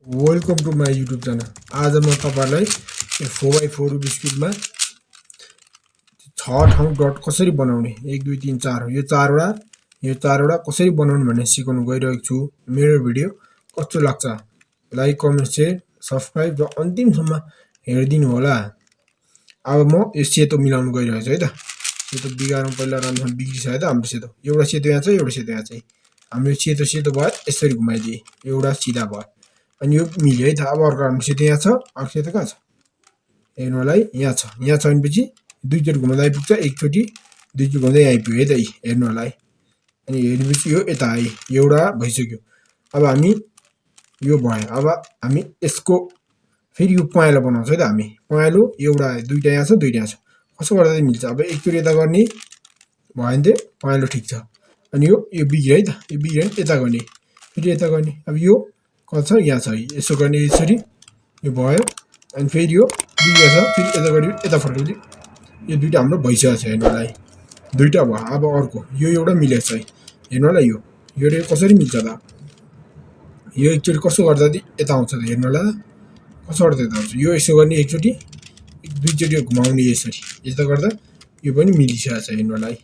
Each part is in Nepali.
Welcome to my YouTube channel. आज म तपाईलाई 4x4 बिस्कुटमा 6 ठाउँ डट कसरी बनाउने 1 2 3 4 यो चारवटा कसरी बनाउनु भन्ने सिकाउन गइरहेको छु। मेरो भिडियो कस्तो लाग्छ लाइक कमेन्ट शेयर सब्स्क्राइब र अन्तिमसम्म हेरिदिनु होला। अब म यो सेतो मिलाउन गइरहेको छु है त। सेतो बिगारौँ पहिला राम्रोसँग बिग्रिसक्यो त हाम्रो सेतो। एउटा सेतो यहाँ छ एउटा सेतो यहाँ छ। हाम्रो सेतो भयो यसरी घुमाइदिए एउटा सिधा भयो अनि यो मिल्यो है त। अब अर्को हाम्रो सेतो यहाँ छ अर्को सेतो कहाँ छ हेर्नु होला है। यहाँ छ भनेपछि दुईचोटि घुमाउँदा आइपुग्छ एकचोटि दुईचोटि घुमाउँदै आइपुग्यो है त। हेर्नु होला है। अनि हेरेपछि यो यता आयो एउटा भइसक्यो। अब हामी यो भयो। अब हामी यसको फेरि यो पहेँलो बनाउँछ है त। हामी पहेँलो एउटा दुईटा यहाँ छ दुईटा यहाँ छ कसो गर्दा चाहिँ मिल्छ। अब एकचोटि यता गर्ने भयो नि त पहेँलो ठिक छ। अनि यो बिग्रियो है त। यो बिग्रियो यता गर्ने फेरि यता गर्ने। अब यो कता छ यहाँ छ यसो गर्ने यसरी यो भयो। अनि फेरि यो बिग्रियो छ फेरि यता गऱ्यो यता फर्केपछि यो दुईटा हाम्रो भइसकेको छ। हेर्नु होला है दुईटा भयो। अब अर्को यो एउटा मिलेको छ है। हेर्नु होला यो कसरी मिल्छ त। यो एकचोटि कसो गर्दा यता आउँछ त हेर्नु होला कसो गर्दा यता आउँछ। यो यसो गर्ने एकचोटि दुईचोटि घुमाउने यसरी यता गर्दा यो पनि मिलिसकेको छ। हेर्नु होला है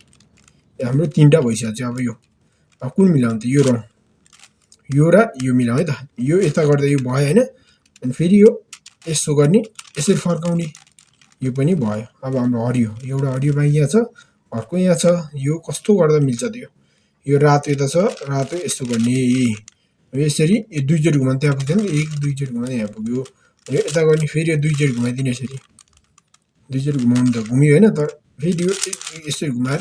हाम्रो तीनटा भइसकेको छ। अब यो कुन मिलाउनु त यो रङ यो र यो मिलाउँ है त। यो यता गर्दा यो भयो हैन। अनि फेरि यो यसो गर्ने यसरी फर्काउने यो पनि भयो। अब हाम्रो हरियो एउटा हरियो बाँकी यहाँ छ अर्को यहाँ छ। यो कस्तो गर्दा मिल्छ त यो रातो यता छ रातो यसो गर्ने यसरी यो दुईचोटि घुमाउनु त्यहाँ पुग्छ नि एक दुईचोटि घुमाउँदा यहाँ पुग्यो। यो यता गर्ने फेरि यो दुईचोटि घुमाइदिने यसरी दुईचोटि घुमाउनु त घुमियो होइन तर फेरि यो यसरी घुमाएर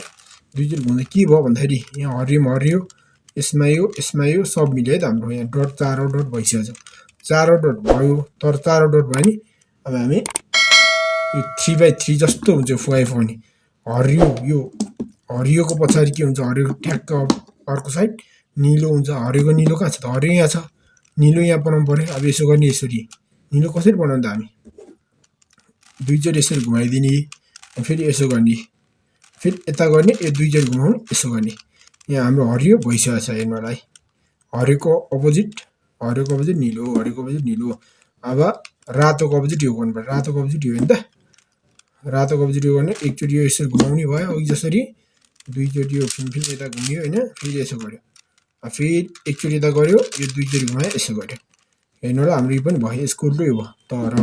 दुईचोटि घुमाउँदा के भयो भन्दाखेरि यहाँ हरियो यसमा यो सब मिल्यो है त। हाम्रो यहाँ डट चारवटा डट भइसकेको छ। चारवटा डट भयो तर चारवटा डट भयो नि। अब हामी यो 3x3 जस्तो हुन्छ 4x4 नि हरियो यो हरियोको पछाडि के हुन्छ हरियो ठ्याक्क अर्को साइड निलो हुन्छ। हरियोको निलो कहाँ छ त हरियो यहाँ छ निलो यहाँ बनाउनु पर्यो। अब यसो गर्ने यसरी निलो कसरी बनाउनु त हामी दुईचोटि यसरी घुमाइदिने फेरि यसो गर्ने फेरि यता गर्ने यो दुईचोटि घुमाउनु यसो गर्ने यहाँ हाम्रो हरियो भइसकेको छ। हेर्नु होला है हरियोको अपोजिट निलो हरियोको अपोजिट निलो। अब रातोको अपोजिट यो गर्नु पर्यो रातोको अपोजिट यो हो नि त। रातोको अपोजिट यो गर्ने एकचोटि यो यसरी घुमाउने भयो अघि जसरी दुईचोटि यो फिन यता घुमियो होइन फेरि यसो गर्यो फेरि एकचोटि यता गऱ्यो यो दुईचोटि घुमायो यसो गर्यो। हेर्नु होला हाम्रो यो पनि भयो यसको उल्टो यो भयो तर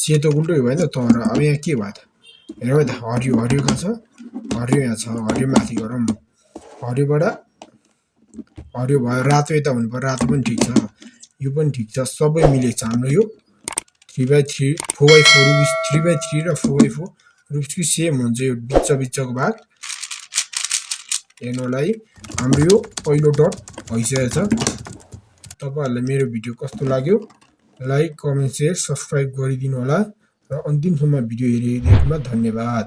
सेतोको उल्टो यो भयो नि त। तर अब यहाँ के भयो त हेरौँ है त हरियो कहाँ छ हरियो यहाँ छ हरियो माथि गरौँ हरियोबाट हरियो भयो रातो यता हुनु पर्यो रातो पनि ठिक छ यो पनि ठिक छ सबै मिलेको छ। हाम्रो यो 3x3 4x4 3x3 र 4x4 रुबिक्सको सेम हुन्छ यो बिचको भाग। हेर्नु होला है हाम्रो यो पहिलो डट भइसकेको छ। तपाईहरुलाई मेरो भिडियो कस्तो लाग्यो लाइक कमेन्ट शेयर सब्स्क्राइब गरिदिनु होला र अन्तिमसम्म भिडियो हेरिदिनुमा धन्यवाद।